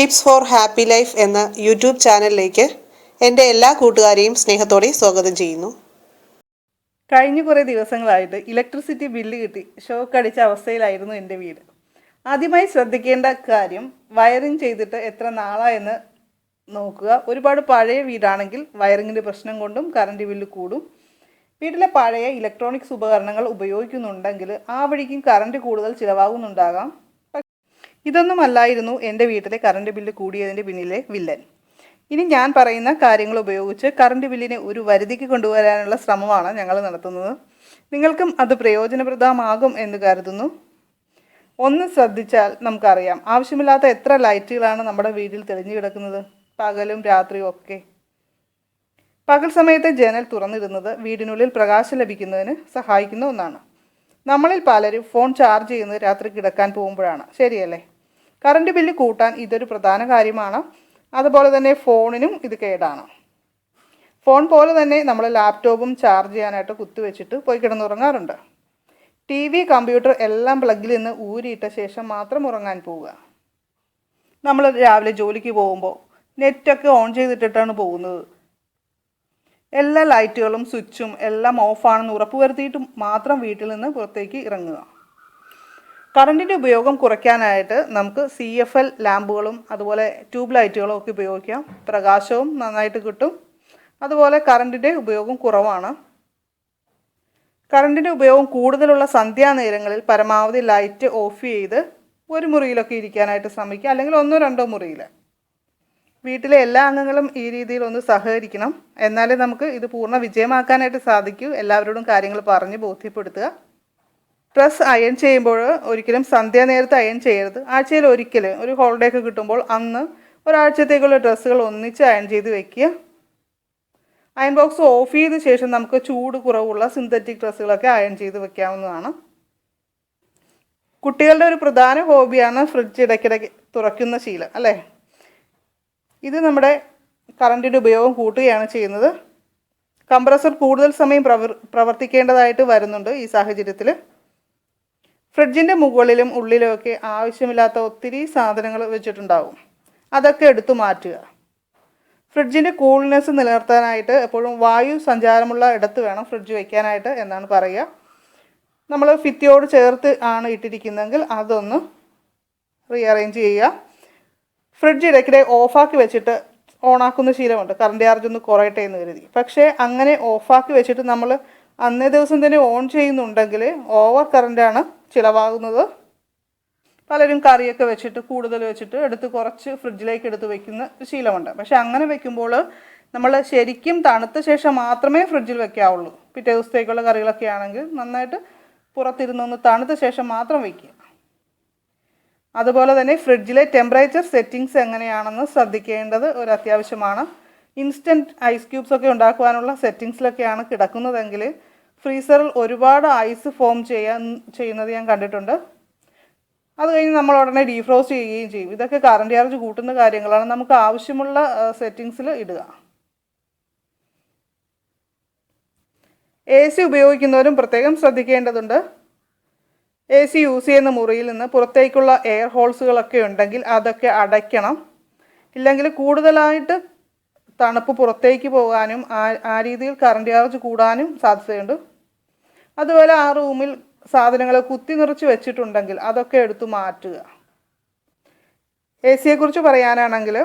Tips four happy life എന്ന YouTube ചാനലിലേക്ക് എൻ്റെ എല്ലാ കൂട്ടുകാരെയും സ്നേഹത്തോടെ സ്വാഗതം ചെയ്യുന്നു. കഴിഞ്ഞ കുറേ ദിവസങ്ങളായിട്ട് ഇലക്ട്രിസിറ്റി ബില്ല് കിട്ടി ഷോക്ക് അടിച്ച അവസ്ഥയിലായിരുന്നു എൻ്റെ വീട്. ആദ്യമായി ശ്രദ്ധിക്കേണ്ട കാര്യം വയറിങ് ചെയ്തിട്ട് എത്ര നാളായെന്ന് നോക്കുക. ഒരുപാട് പഴയ വീടാണെങ്കിൽ വയറിങ്ങിൻ്റെ പ്രശ്നം കൊണ്ടും കറണ്ട് ബില്ല് കൂടും. വീട്ടിലെ പഴയ ഇലക്ട്രോണിക്സ് ഉപകരണങ്ങൾ ഉപയോഗിക്കുന്നുണ്ടെങ്കിൽ ആ വഴിക്കും കറണ്ട് കൂടുതൽ ചിലവാകുന്നുണ്ടാകാം. ഇതൊന്നുമല്ലായിരുന്നു എൻ്റെ വീട്ടിലെ കറണ്ട് ബില്ല് കൂടിയതിൻ്റെ പിന്നിലെ വില്ലൻ. ഇനി ഞാൻ പറയുന്ന കാര്യങ്ങൾ ഉപയോഗിച്ച് കറണ്ട് ബില്ലിനെ ഒരു വരുതിക്ക് കൊണ്ടുവരാനുള്ള ശ്രമമാണ് ഞങ്ങൾ നടത്തുന്നത്. നിങ്ങൾക്കും അത് പ്രയോജനപ്രദമാകും എന്ന് കരുതുന്നു. ഒന്ന് ശ്രദ്ധിച്ചാൽ നമുക്കറിയാം, ആവശ്യമില്ലാത്ത എത്ര ലൈറ്റുകളാണ് നമ്മുടെ വീട്ടിൽ തെളിഞ്ഞു കിടക്കുന്നത്, പകലും രാത്രിയും ഒക്കെ. പകൽ സമയത്ത് ജനൽ തുറന്നിടുന്നത് വീടിനുള്ളിൽ പ്രകാശം ലഭിക്കുന്നതിന് സഹായിക്കുന്ന ഒന്നാണ്. നമ്മളിൽ പലരും ഫോൺ ചാർജ് ചെയ്യുന്നത് രാത്രി കിടക്കാൻ പോകുമ്പോഴാണ്, ശരിയല്ലേ? കറണ്ട് ബില്ല് കൂട്ടാൻ ഇതൊരു പ്രധാന കാര്യമാണ്. അതുപോലെ തന്നെ ഫോണിനും ഇത് കേടാണ്. ഫോൺ പോലെ തന്നെ നമ്മൾ ലാപ്ടോപ്പും ചാർജ് ചെയ്യാനായിട്ട് കുത്തിവെച്ചിട്ട് പോയി കിടന്നുറങ്ങാറുണ്ട്. TV, കമ്പ്യൂട്ടർ എല്ലാം പ്ലഗിൽ നിന്ന് ഊരിയിട്ട ശേഷം മാത്രം ഉറങ്ങാൻ പോവുക. നമ്മൾ രാവിലെ ജോലിക്ക് പോകുമ്പോൾ നെറ്റൊക്കെ ഓൺ ചെയ്തിട്ടിട്ടാണ് പോകുന്നത്. എല്ലാ ലൈറ്റുകളും സ്വിച്ചും എല്ലാം ഓഫാണെന്ന് ഉറപ്പുവരുത്തിയിട്ട് മാത്രം വീട്ടിൽ നിന്ന് പുറത്തേക്ക് ഇറങ്ങുക. കറണ്ടിൻ്റെ ഉപയോഗം കുറയ്ക്കാനായിട്ട് നമുക്ക് CFL ലാമ്പുകളും അതുപോലെ ട്യൂബ് ലൈറ്റുകളും ഒക്കെ ഉപയോഗിക്കാം. പ്രകാശവും നന്നായിട്ട് കിട്ടും. അതുപോലെ കറണ്ടിൻ്റെ ഉപയോഗം കുറവാണ്. കറണ്ടിൻ്റെ ഉപയോഗം കൂടുതലുള്ള സന്ധ്യാനേരങ്ങളിൽ പരമാവധി ലൈറ്റ് ഓഫ് ചെയ്ത് ഒരു മുറിയിലൊക്കെ ഇരിക്കാനായിട്ട് ശ്രമിക്കുക, അല്ലെങ്കിൽ 1-2 മുറിയിൽ. വീട്ടിലെ എല്ലാ അംഗങ്ങളും ഈ രീതിയിൽ ഒന്ന് സഹകരിക്കണം. എന്നാലേ നമുക്ക് ഇത് പൂർണ്ണ വിജയമാക്കാനായിട്ട് സാധിക്കൂ. എല്ലാവരോടും കാര്യങ്ങൾ പറഞ്ഞ് ബോധ്യപ്പെടുത്തുക. ഡ്രസ്സ് അയൺ ചെയ്യുമ്പോൾ ഒരിക്കലും സന്ധ്യാനേരത്ത് അയൺ ചെയ്യരുത്. ആഴ്ചയിൽ ഒരിക്കൽ ഒരു ഹോളിഡേ ഒക്കെ കിട്ടുമ്പോൾ അന്ന് ഒരാഴ്ചത്തേക്കുള്ള ഡ്രസ്സുകൾ ഒന്നിച്ച് അയൺ ചെയ്ത് വെക്കുക. അയൺ ബോക്സ് ഓഫ് ചെയ്ത ശേഷം നമുക്ക് ചൂട് കുറവുള്ള സിന്തറ്റിക് ഡ്രസ്സുകളൊക്കെ അയൺ ചെയ്ത് വെക്കാവുന്നതാണ്. കുട്ടികളുടെ ഒരു പ്രധാന ഹോബിയാണ് ഫ്രിഡ്ജ് ഇടയ്ക്കിടയ്ക്ക് തുറക്കുന്ന ശീലം, അല്ലേ? ഇത് നമ്മുടെ കറണ്ടിൻ്റെ ഉപയോഗം കൂട്ടുകയാണ് ചെയ്യുന്നത്. കംപ്രസർ കൂടുതൽ സമയം പ്രവർത്തിക്കേണ്ടതായിട്ട് വരുന്നുണ്ട് ഈ സാഹചര്യത്തിൽ. ഫ്രിഡ്ജിൻ്റെ മുകളിലും ഉള്ളിലുമൊക്കെ ആവശ്യമില്ലാത്ത ഒത്തിരി സാധനങ്ങൾ വെച്ചിട്ടുണ്ടാകും. അതൊക്കെ എടുത്തു മാറ്റുക. ഫ്രിഡ്ജിൻ്റെ കൂൾനെസ് നിലനിർത്താനായിട്ട് എപ്പോഴും വായു സഞ്ചാരമുള്ള ഇടത്ത് വേണം ഫ്രിഡ്ജ് വയ്ക്കാനായിട്ട് എന്നാണ് പറയുക. നമ്മൾ ഭിത്തിയോട് ചേർത്ത് ആണ് ഇട്ടിരിക്കുന്നതെങ്കിൽ അതൊന്ന് റീഅറേഞ്ച് ചെയ്യുക. ഫ്രിഡ്ജ് ഇടയ്ക്കിടെ ഓഫാക്കി വെച്ചിട്ട് ഓണാക്കുന്ന ശീലമുണ്ട്, കറണ്ട് ചാർജ് ഒന്ന് കുറയട്ടെ എന്ന് കരുതി. പക്ഷേ അങ്ങനെ ഓഫാക്കി വെച്ചിട്ട് നമ്മൾ അന്നേ ദിവസം തന്നെ ഓൺ ചെയ്യുന്നുണ്ടെങ്കിൽ ഓവർ കറണ്ടാണ് ചിലവാകുന്നത്. പലരും കറിയൊക്കെ വെച്ചിട്ട് കൂടുതൽ വെച്ചിട്ട് എടുത്ത് കുറച്ച് ഫ്രിഡ്ജിലേക്ക് എടുത്ത് വെക്കുന്ന ശീലമുണ്ട്. പക്ഷെ അങ്ങനെ വെക്കുമ്പോൾ നമ്മൾ ശരിക്കും തണുത്ത ശേഷം മാത്രമേ ഫ്രിഡ്ജിൽ വെക്കാവുള്ളൂ. പിറ്റേ ദിവസത്തേക്കുള്ള കറികളൊക്കെ ആണെങ്കിൽ നന്നായിട്ട് പുറത്തിരുന്നൊന്ന് തണുത്ത ശേഷം മാത്രം വയ്ക്കുക. അതുപോലെ തന്നെ ഫ്രിഡ്ജിലെ ടെമ്പറേച്ചർ സെറ്റിങ്സ് എങ്ങനെയാണെന്ന് ശ്രദ്ധിക്കേണ്ടത് ഒരു അത്യാവശ്യമാണ്. ഇൻസ്റ്റൻറ്റ് ഐസ് ക്യൂബ്സ് ഒക്കെ ഉണ്ടാക്കുവാനുള്ള സെറ്റിങ്സിലൊക്കെയാണ് കിടക്കുന്നതെങ്കിൽ ഫ്രീസറിൽ ഒരുപാട് ഐസ് ഫോം ചെയ്യുന്നത് ഞാൻ കണ്ടിട്ടുണ്ട്. അത് കഴിഞ്ഞ് നമ്മൾ ഉടനെ ഡീഫ്രോസ്റ്റ് ചെയ്യുകയും ചെയ്യും. ഇതൊക്കെ കറണ്ട് ചാർജ് കൂട്ടുന്ന കാര്യങ്ങളാണ്. നമുക്ക് ആവശ്യമുള്ള സെറ്റിങ്സിൽ ഇടുക. AC ഉപയോഗിക്കുന്നവരും പ്രത്യേകം ശ്രദ്ധിക്കേണ്ടതുണ്ട്. AC യൂസ് ചെയ്യുന്ന മുറിയിൽ നിന്ന് പുറത്തേക്കുള്ള എയർ ഹോൾസുകളൊക്കെ ഉണ്ടെങ്കിൽ അതൊക്കെ അടയ്ക്കണം. ഇല്ലെങ്കിൽ കൂടുതലായിട്ട് തണുപ്പ് പുറത്തേക്ക് പോകാനും ആ രീതിയിൽ കറണ്ട് ചാർജ് കൂടാനും സാധ്യതയുണ്ട്. അതുപോലെ ആ റൂമിൽ സാധനങ്ങൾ കുത്തി നിറച്ച് വെച്ചിട്ടുണ്ടെങ്കിൽ അതൊക്കെ എടുത്തു മാറ്റുക. AC-യെക്കുറിച്ച് പറയാനാണെങ്കിൽ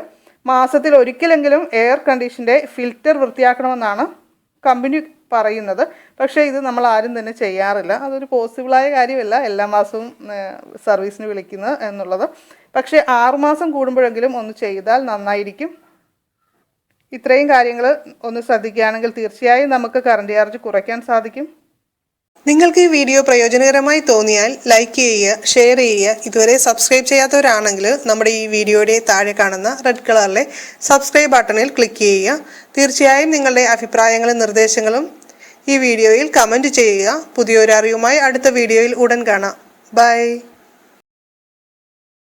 മാസത്തിൽ ഒരിക്കലെങ്കിലും എയർ കണ്ടീഷൻ്റെ ഫിൽറ്റർ വൃത്തിയാക്കണമെന്നാണ് കമ്പനി പറയുന്നത്. പക്ഷേ ഇത് നമ്മൾ ആരും തന്നെ ചെയ്യാറില്ല. അതൊരു പോസിബിളായ കാര്യമല്ല എല്ലാ മാസവും സർവീസിന് വിളിക്കുന്നത് എന്നുള്ളത്. പക്ഷേ 6 മാസം കൂടുമ്പോഴെങ്കിലും ഒന്ന് ചെയ്താൽ നന്നായിരിക്കും. ഇത്രയും കാര്യങ്ങൾ ഒന്ന് ശ്രദ്ധിക്കുകയാണെങ്കിൽ തീർച്ചയായും നമുക്ക് കറണ്ട് ചാർജ് കുറയ്ക്കാൻ സാധിക്കും. നിങ്ങൾക്ക് ഈ വീഡിയോ പ്രയോജനകരമായി തോന്നിയാൽ ലൈക്ക് ചെയ്യുക, ഷെയർ ചെയ്യുക. ഇതുവരെ സബ്സ്ക്രൈബ് ചെയ്യാത്തവരാണെങ്കിൽ നമ്മുടെ ഈ വീഡിയോയുടെ താഴെ കാണുന്ന റെഡ് കളറിലെ സബ്സ്ക്രൈബ് ബട്ടണിൽ ക്ലിക്ക് ചെയ്യുക. തീർച്ചയായും നിങ്ങളുടെ അഭിപ്രായങ്ങളും നിർദ്ദേശങ്ങളും ഈ വീഡിയോയിൽ കമൻറ്റ് ചെയ്യുക. പുതിയൊരു അറിവുമായി അടുത്ത വീഡിയോയിൽ ഉടൻ കാണാം. ബൈ.